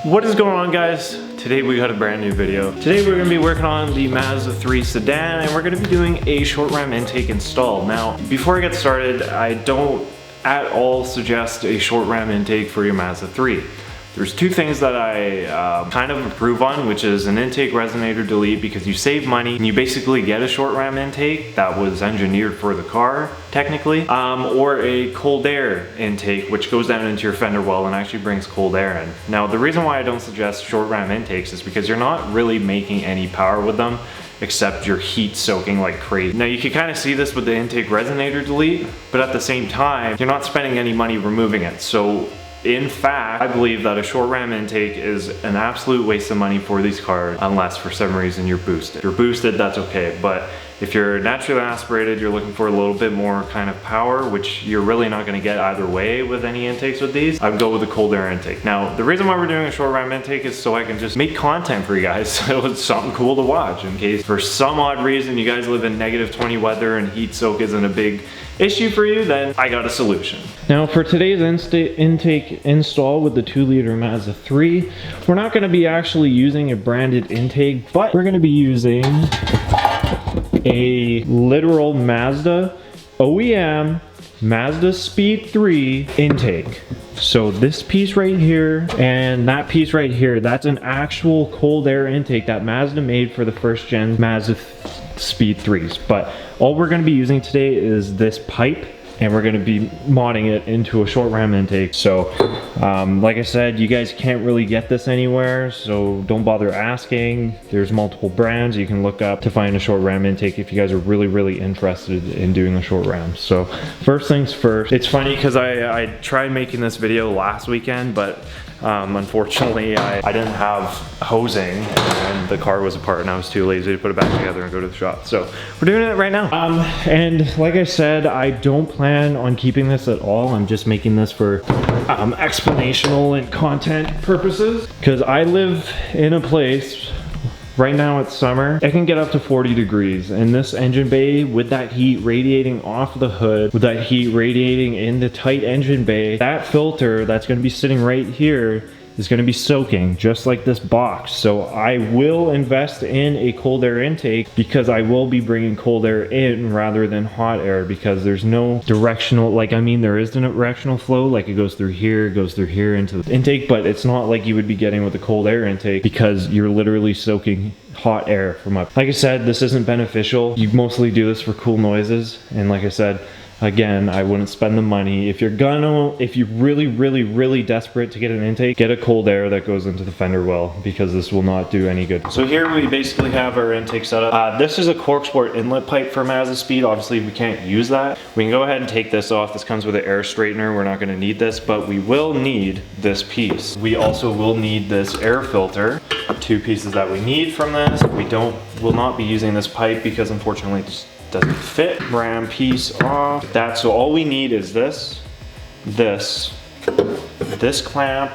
What is going on, guys? Today we got a brand new video. Today we're gonna be working on the Mazda 3 sedan and we're gonna be doing a short ram intake install. Now, before I get started, I don't at all suggest a short ram intake for your Mazda 3. There's two things that I kind of approve on, which is an intake resonator delete because you save money and you basically get a short ram intake that was engineered for the car, technically, or a cold air intake, which goes down into your fender well and actually brings cold air in. Now, the reason why I don't suggest short ram intakes is because you're not really making any power with them, except you're heat soaking like crazy. Now, you can kind of see this with the intake resonator delete, but at the same time, you're not spending any money removing it. So, in fact, I believe that a short ram intake is an absolute waste of money for these cars unless for some reason you're boosted. If you're boosted, that's okay, but if you're naturally aspirated, you're looking for a little bit more kind of power, which you're really not gonna get either way with any intakes with these, I would go with the cold air intake. Now, the reason why we're doing a short ram intake is so I can just make content for you guys, so it's something cool to watch in case for some odd reason you guys live in -20 weather and heat soak isn't a big issue for you, then I got a solution. Now, for today's intake install with the 2-liter Mazda 3, we're not gonna be actually using a branded intake, but we're gonna be using a literal Mazda OEM Mazda Speed 3 intake. So this piece right here and that piece right here, that's an actual cold air intake that Mazda made for the first gen Mazda Speed 3s. But all we're going to be using today is this pipe, and we're going to be modding it into a short ram intake. So like I said, you guys can't really get this anywhere, so don't bother asking. There's multiple brands you can look up to find a short ram intake if you guys are really interested in doing a short ram. So first things first, it's funny because I tried making this video last weekend, but unfortunately I didn't have hosing and the car was apart and I was too lazy to put it back together and go to the shop. So we're doing it right now. And like I said, I don't plan on keeping this at all. I'm just making this for explanational and content purposes, because I live in a place right now, it's summer, it can get up to 40 degrees, and this engine bay with that heat radiating off the hood, with that heat radiating in the tight engine bay, that filter that's going to be sitting right here is going to be soaking just like this box. So I will invest in a cold air intake because I will be bringing cold air in rather than hot air, because there's no directional, like, I mean, there is a directional flow, like it goes through here into the intake, but it's not like you would be getting with the cold air intake because you're literally soaking hot air from up. Like I said, this isn't beneficial. You mostly do this for cool noises, and like I said, again, I wouldn't spend the money. If you're really desperate to get an intake, get a cold air that goes into the fender well, because this will not do any good. So here we basically have our intake set up. This is a corksport inlet pipe for Mazda Speed. Obviously we can't use that. We can go ahead and take this off. This comes with an air straightener. We're not gonna need this, but we will need this piece. We also will need this air filter. Two pieces that we need from this. Will not be using this pipe because unfortunately it just doesn't fit. Ram piece off. So all we need is this clamp,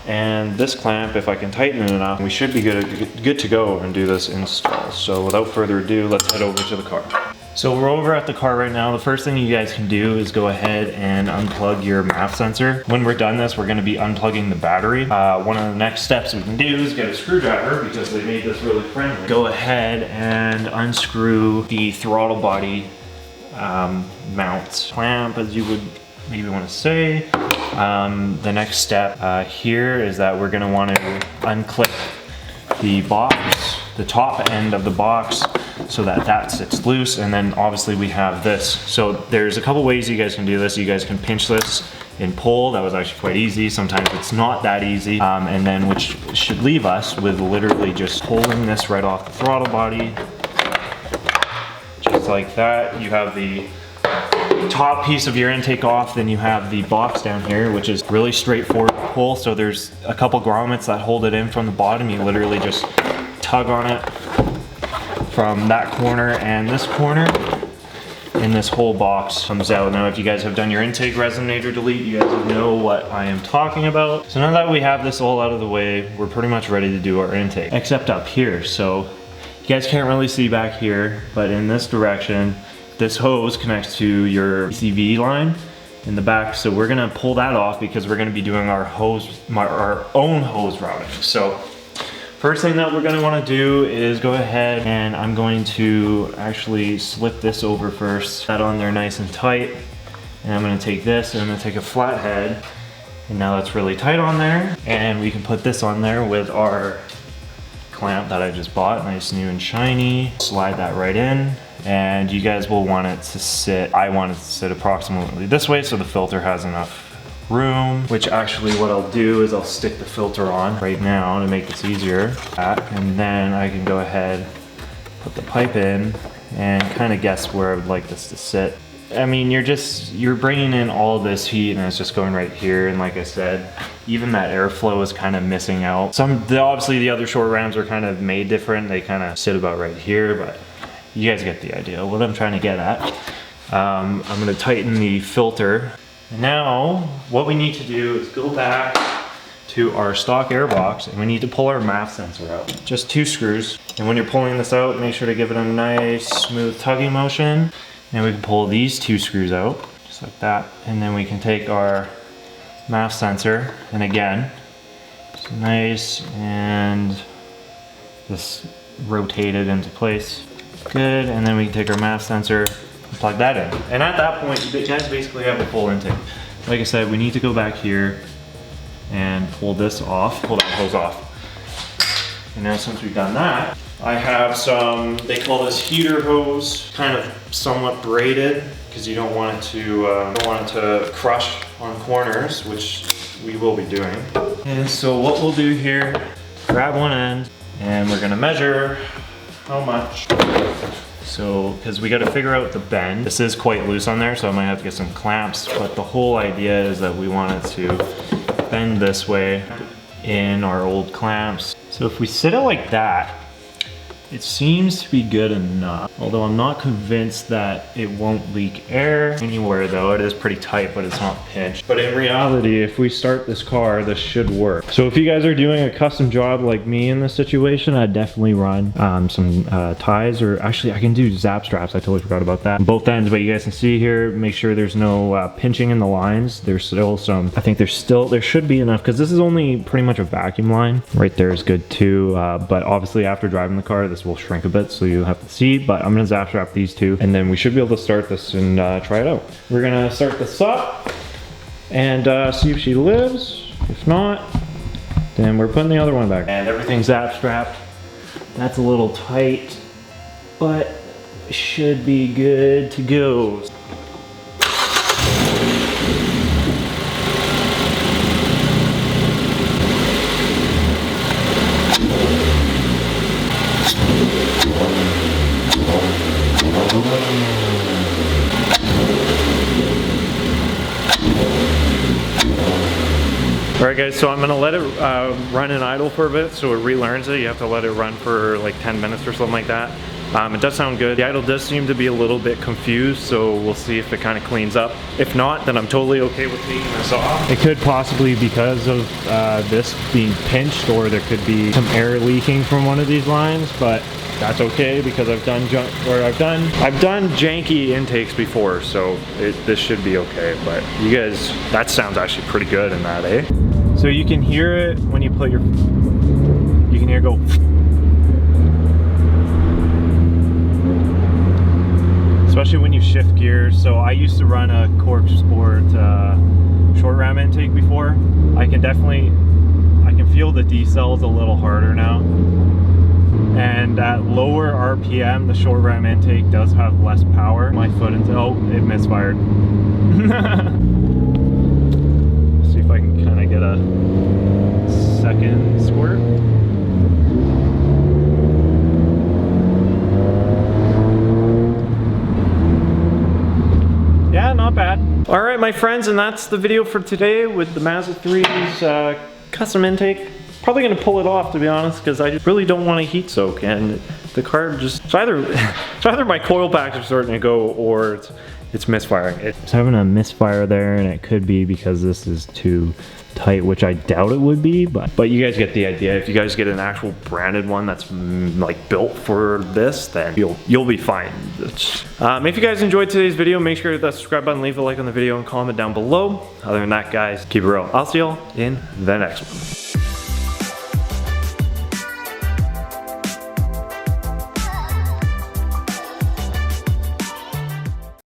and this clamp. If I can tighten it enough, we should be good to go and do this install. So without further ado, let's head over to the car. So we're over at the car right now. The first thing you guys can do is go ahead and unplug your MAF sensor. When we're done this, we're gonna be unplugging the battery. One of the next steps we can do is get a screwdriver, because they made this really friendly. Go ahead and unscrew the throttle body mount clamp, as you would maybe wanna say. The next step here is that we're gonna wanna unclip the box, the top end of the box, so that sits loose, and then obviously we have this. So there's a couple ways you guys can do this. You guys can pinch this and pull. That was actually quite easy. Sometimes it's not that easy, and then which should leave us with literally just pulling this right off the throttle body, just like that. You have the top piece of your intake off, then you have the box down here, which is really straightforward to pull. So there's a couple grommets that hold it in from the bottom. You literally just tug on it from that corner and this corner, and this whole box comes out. Now, if you guys have done your intake resonator delete, you guys know what I am talking about. So now that we have this all out of the way, we're pretty much ready to do our intake, except up here. So you guys can't really see back here, but in this direction, this hose connects to your PCV line, in the back. So we're gonna pull that off because we're gonna be doing our own hose routing. So first thing that we're gonna wanna do is go ahead and I'm going to actually slip this over first. That on there nice and tight. And I'm gonna take this and I'm gonna take a flathead. And now that's really tight on there. And we can put this on there with our clamp that I just bought, nice new and shiny. Slide that right in. And you guys will want it to sit, I want it to sit approximately this way so the filter has enough room, which actually what I'll do is I'll stick the filter on right now to make this easier. And then I can go ahead, put the pipe in and kind of guess where I would like this to sit. I mean, you're bringing in all this heat and it's just going right here. And like I said, even that airflow is kind of missing out. Obviously the other short rams are kind of made different. They kind of sit about right here, but you guys get the idea what I'm trying to get at. I'm gonna tighten the filter. And now what we need to do is go back to our stock air box and we need to pull our MAF sensor out. Just 2 screws. And when you're pulling this out, make sure to give it a nice smooth tugging motion. And we can pull these 2 screws out, just like that. And then we can take our MAF sensor, and again, it's nice and just rotate it into place. Good, and then we can take our MAF sensor and plug that in. And at that point, you guys basically have a full intake. Like I said, we need to go back here and pull this off, pull that hose off. And now since we've done that, I have some, they call this heater hose, kind of somewhat braided because you don't want it to crush on corners, which we will be doing. And so what we'll do here, grab one end and we're gonna measure how much. So, because we got to figure out the bend. This is quite loose on there, so I might have to get some clamps, but the whole idea is that we want it to bend this way in our old clamps. So if we sit it like that, it seems to be good enough, although I'm not convinced that it won't leak air anywhere though. It is pretty tight, but it's not pinched. But in reality, if we start this car, this should work. So if you guys are doing a custom job like me in this situation, I'd definitely run some ties, or actually I can do zap straps. I totally forgot about that. Both ends, but you guys can see here, make sure there's no pinching in the lines. There's still some, I think there should be enough, because this is only pretty much a vacuum line. Right there is good too, but obviously after driving the car, this will shrink a bit, so you'll have to see, but I'm gonna zap strap these 2 and then we should be able to start this and try it out. We're gonna start this up and see if she lives. If not, then we're putting the other one back. And everything's zap strapped. That's a little tight, but should be good to go. Alright guys, so I'm gonna let it run in idle for a bit so it relearns it. You have to let it run for like 10 minutes or something like that. It does sound good. The idle does seem to be a little bit confused, so we'll see if it kind of cleans up. If not, then I'm totally okay with taking this off. It could possibly because of this being pinched, or there could be some air leaking from one of these lines, but that's okay because I've done janky intakes before, so this should be okay. But you guys, that sounds actually pretty good in that, eh? So you can hear it when you put you can hear it go. Especially when you shift gears. So I used to run a Cork Sport short ram intake before. I can feel the decels a little harder now. And at lower RPM, the short ram intake does have less power. My foot oh, it misfired. See if I can kind of get a second squirt. Yeah, not bad. All right, my friends, and that's the video for today with the Mazda 3's custom intake probably gonna pull it off, to be honest, because I just really don't want to heat soak, and the car just, it's either my coil packs are starting to go or it's misfiring. It's having a misfire there, and it could be because this is too tight, which I doubt it would be, but you guys get the idea. If you guys get an actual branded one that's like built for this, then you'll be fine. If you guys enjoyed today's video, make sure to hit that subscribe button, leave a like on the video, and comment down below. Other than that, guys, keep it real. I'll see y'all in the next one.